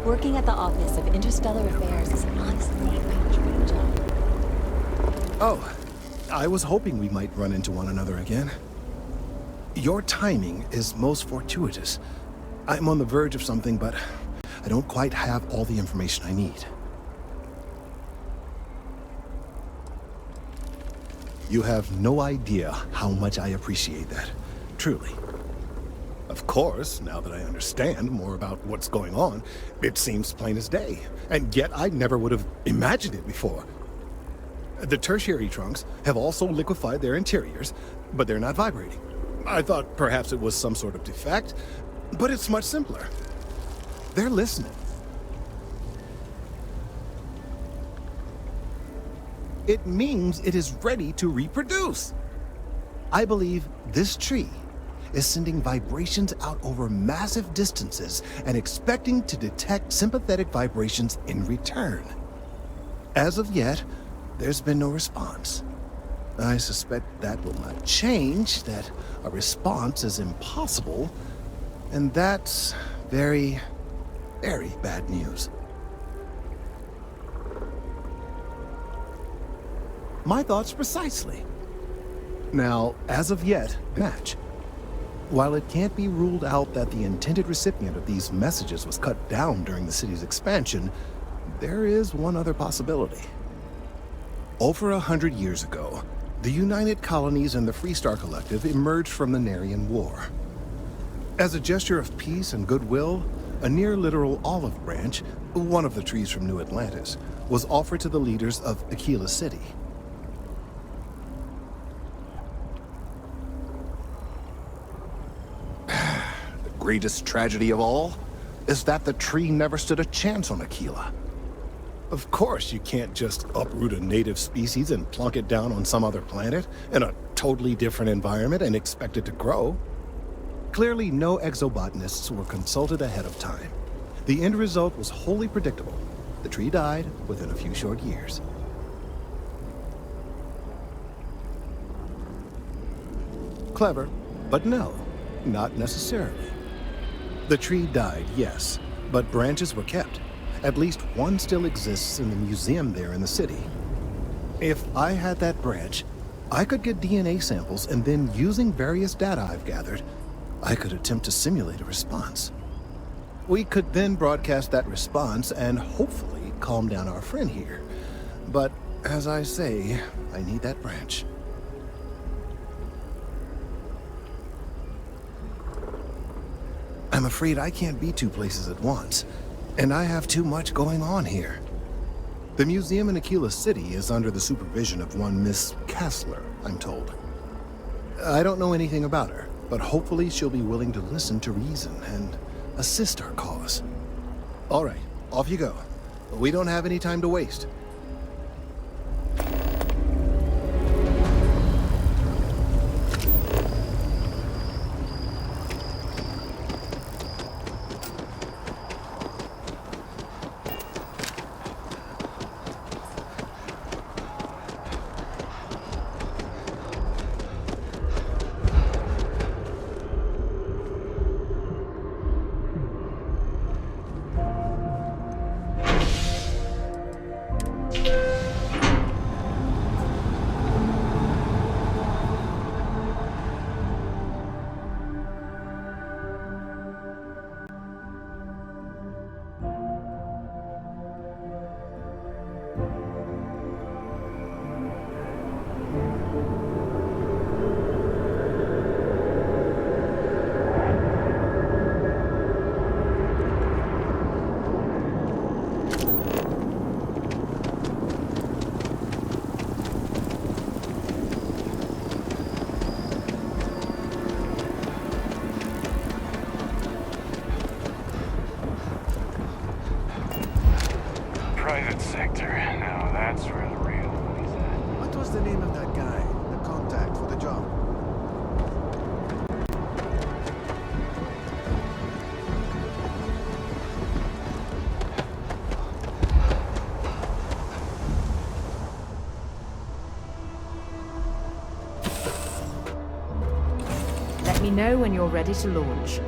Working at the Office of Interstellar Affairs is honestly a dream job. Oh, I was hoping we might run into one another again. Your timing is most fortuitous. I'm on the verge of something, but I don't quite have all the information I need. You have no idea how much I appreciate that. Truly. Of course, now that I understand more about what's going on, it seems plain as day. And yet I never would have imagined it before. The tertiary trunks have also liquefied their interiors, but they're not vibrating. I thought perhaps it was some sort of defect, but it's much simpler. They're listening. It means it is ready to reproduce. I believe this tree is sending vibrations out over massive distances and expecting to detect sympathetic vibrations in return. As of yet, there's been no response. I suspect that will not change, that a response is impossible, and that's very, very bad news. My thoughts precisely. Now, as of yet, match. While it can't be ruled out that the intended recipient of these messages was cut down during the city's expansion, there is one other possibility. Over 100 years ago, the United Colonies and the Freestar Collective emerged from the Narian War. As a gesture of peace and goodwill, a near-literal olive branch, one of the trees from New Atlantis, was offered to the leaders of Aquila City. The greatest tragedy of all is that the tree never stood a chance on Aquila. Of course, you can't just uproot a native species and plunk it down on some other planet in a totally different environment and expect it to grow. Clearly, no exobotanists were consulted ahead of time. The end result was wholly predictable. The tree died within a few short years. Clever, but no, not necessarily. The tree died, yes, but branches were kept. At least one still exists in the museum there in the city. If I had that branch, I could get DNA samples, and then using various data I've gathered, I could attempt to simulate a response. We could then broadcast that response and hopefully calm down our friend here. But as I say, I need that branch. I'm afraid I can't be two places at once, and I have too much going on here. The museum in Aquila City is under the supervision of one Miss Kassler, I'm told. I don't know anything about her, but hopefully she'll be willing to listen to reason and assist our cause. All right, off you go. We don't have any time to waste. Private sector. Now that's where the real money's at. What was the name of that guy? The contact for the job? Let me know when you're ready to launch.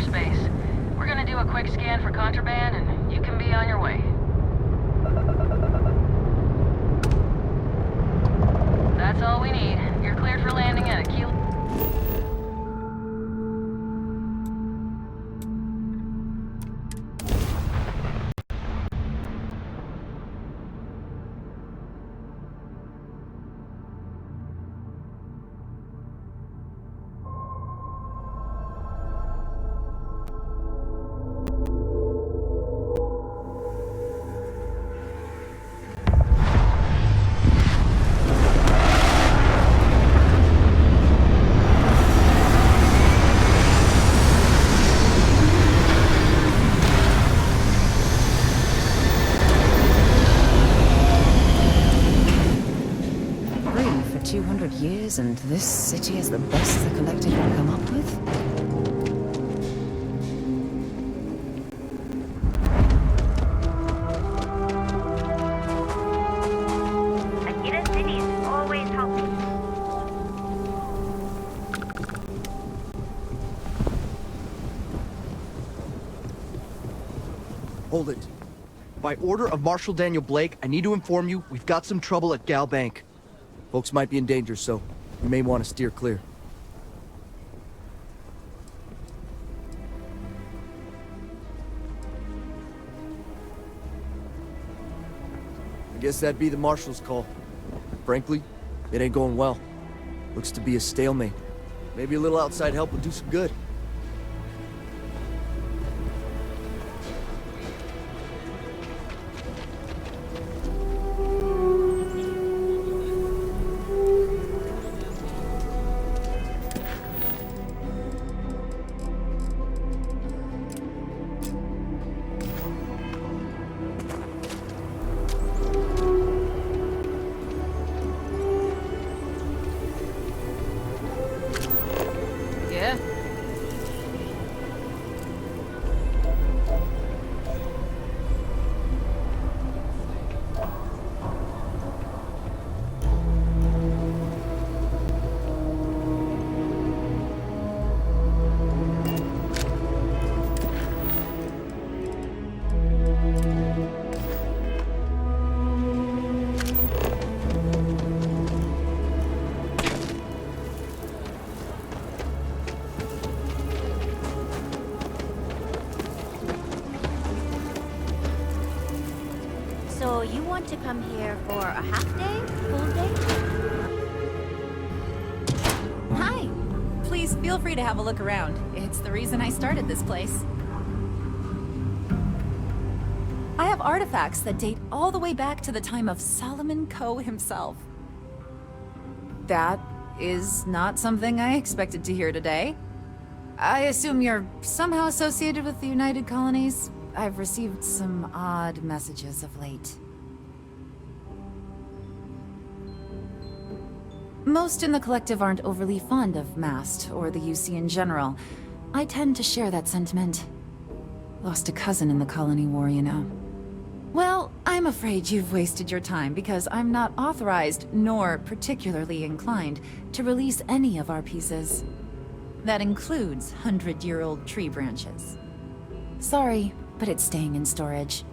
cyberspace. We're gonna do a quick scan for contraband, and you can be on your way. That's all we need. You're cleared for landing at a Kilo. Free for 200 years, and this city is the best the Collective can come up with? Akita City is always helpful. Hold it. By order of Marshal Daniel Blake, I need to inform you we've got some trouble at Gal Bank. Folks might be in danger, so you may want to steer clear. I guess that'd be the Marshal's call. Frankly, it ain't going well. Looks to be a stalemate. Maybe a little outside help would do some good. Yeah? So you want to come here for a half day? Full day? Hi. Please feel free to have a look around. It's the reason I started this place. I have artifacts that date all the way back to the time of Solomon Coe himself. That is not something I expected to hear today. I assume you're somehow associated with the United Colonies? I've received some odd messages of late. Most in the Collective aren't overly fond of MAST or the UC in general. I tend to share that sentiment. Lost a cousin in the Colony War, you know. Well, I'm afraid you've wasted your time because I'm not authorized nor particularly inclined to release any of our pieces. That includes 100-year-old tree branches. Sorry, but it's staying in storage.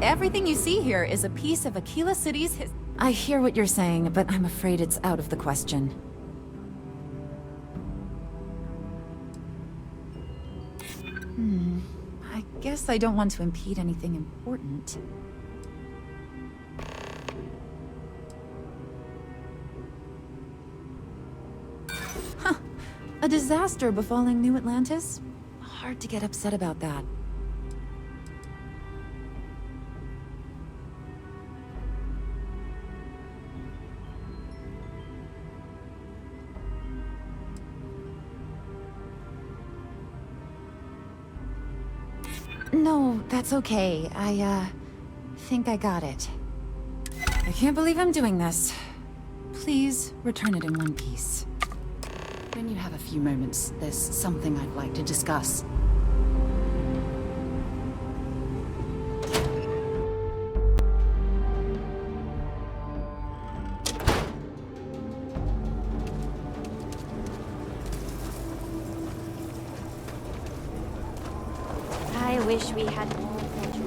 Everything you see here is a piece of Aquila City's I hear what you're saying, but I'm afraid it's out of the question. I guess I don't want to impede anything important. Huh. A disaster befalling New Atlantis? Hard to get upset about that. No, that's okay. I think I got it. I can't believe I'm doing this. Please return it in one piece. When you have a few moments, there's something I'd like to discuss. wish we had more culture.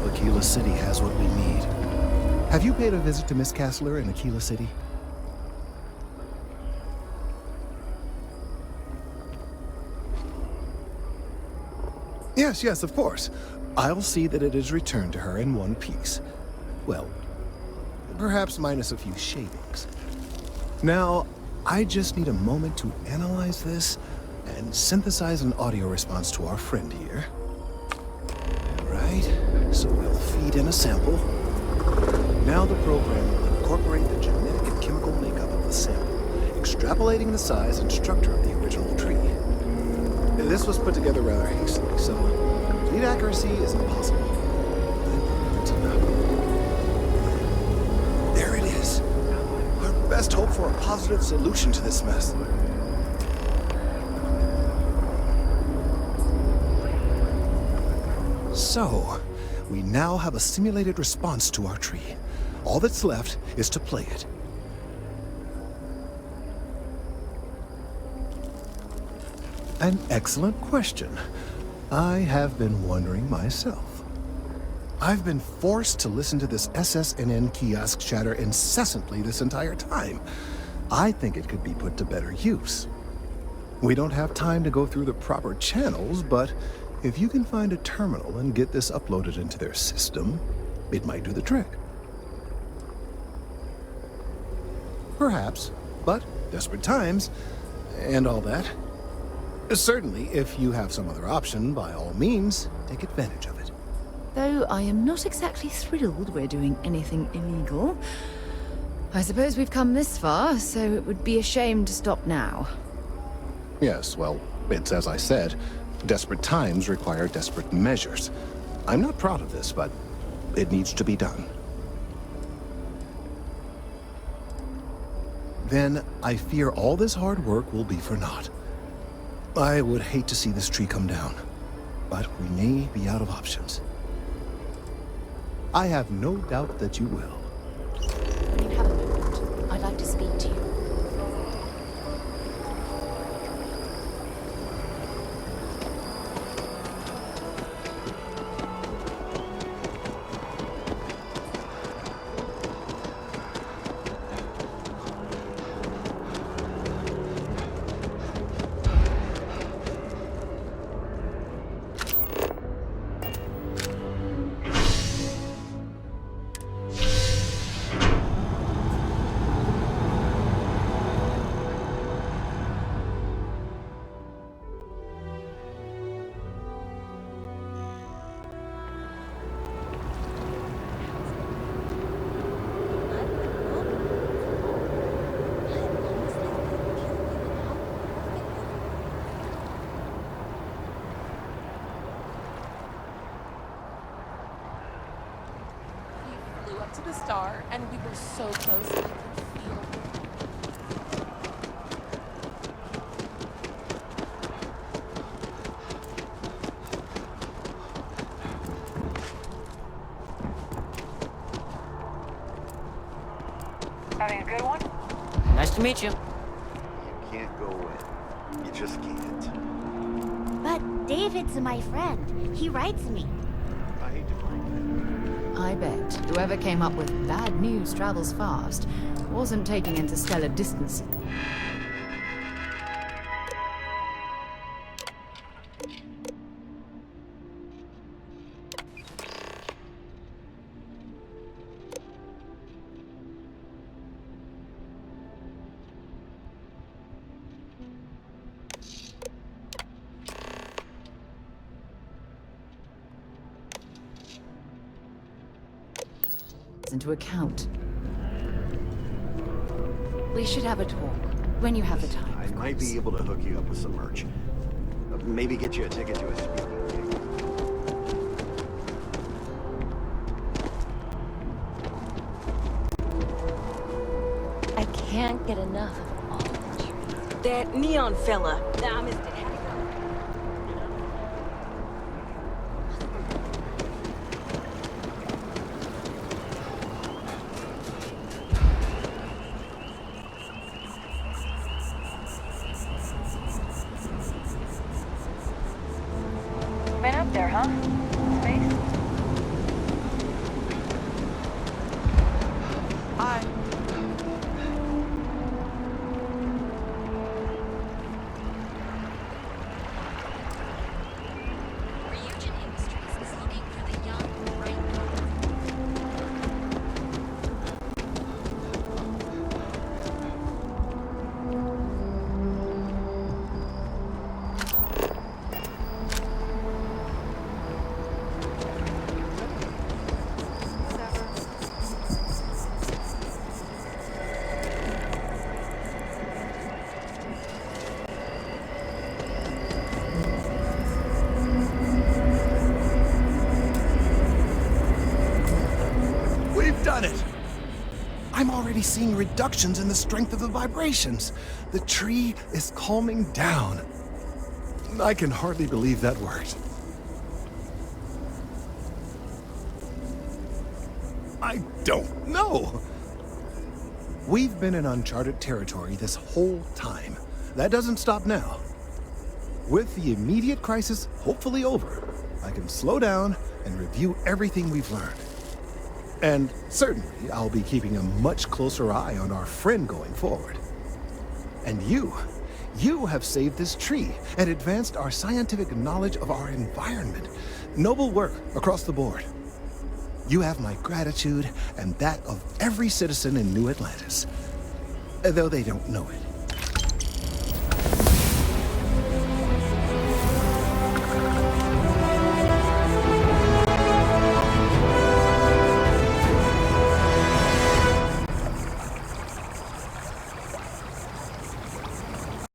Aquila City has what we need. Have you paid a visit to Miss Castler in Aquila City? Yes, yes, of course. I'll see that it is returned to her in one piece. Well, perhaps minus a few shavings. Now, I just need a moment to analyze this and synthesize an audio response to our friend here. Right, so we'll feed in a sample. Now the program will incorporate the genetic and chemical makeup of the sample, extrapolating the size and structure of the original tree. This was put together rather hastily, so complete accuracy is impossible. There it is. Our immediate solution to this mess. So, we now have a simulated response to our tree. All that's left is to play it. An excellent question. I have been wondering myself. I've been forced to listen to this SSNN kiosk chatter incessantly this entire time. I think it could be put to better use. We don't have time to go through the proper channels, but if you can find a terminal and get this uploaded into their system, it might do the trick. Perhaps, but desperate times, and all that. Certainly, if you have some other option, by all means, take advantage of it. Though I am not exactly thrilled we're doing anything illegal. I suppose we've come this far, so it would be a shame to stop now. Yes, well, it's as I said, desperate times require desperate measures. I'm not proud of this, but it needs to be done. Then I fear all this hard work will be for naught. I would hate to see this tree come down, but we may be out of options. I have no doubt that you will. When you have a moment, I'd like to speak to you. To the star, and we were so close. I could feel it. Having a good one? Nice to meet you. You can't go in. You just can't. But David's my friend. He writes me. I hate to break it. I bet whoever came up with bad news travels fast wasn't taking interstellar distance. Into account. We should have a talk when you have the time. I might be able to hook you up with some merch. Maybe get you a ticket to a speaking gig. I can't get enough of all the trees. That neon fella. Nah, I missed it. How'd it go? Been up there, huh? Space? Hi. Ryujin Industries is looking for the young, bright We've done it! I'm already seeing reductions in the strength of the vibrations. The tree is calming down. I can hardly believe that worked. I don't know. We've been in uncharted territory this whole time. That doesn't stop now. With the immediate crisis hopefully over, I can slow down and review everything we've learned. And certainly, I'll be keeping a much closer eye on our friend going forward. And you have saved this tree and advanced our scientific knowledge of our environment. Noble work across the board. You have my gratitude and that of every citizen in New Atlantis. Though they don't know it.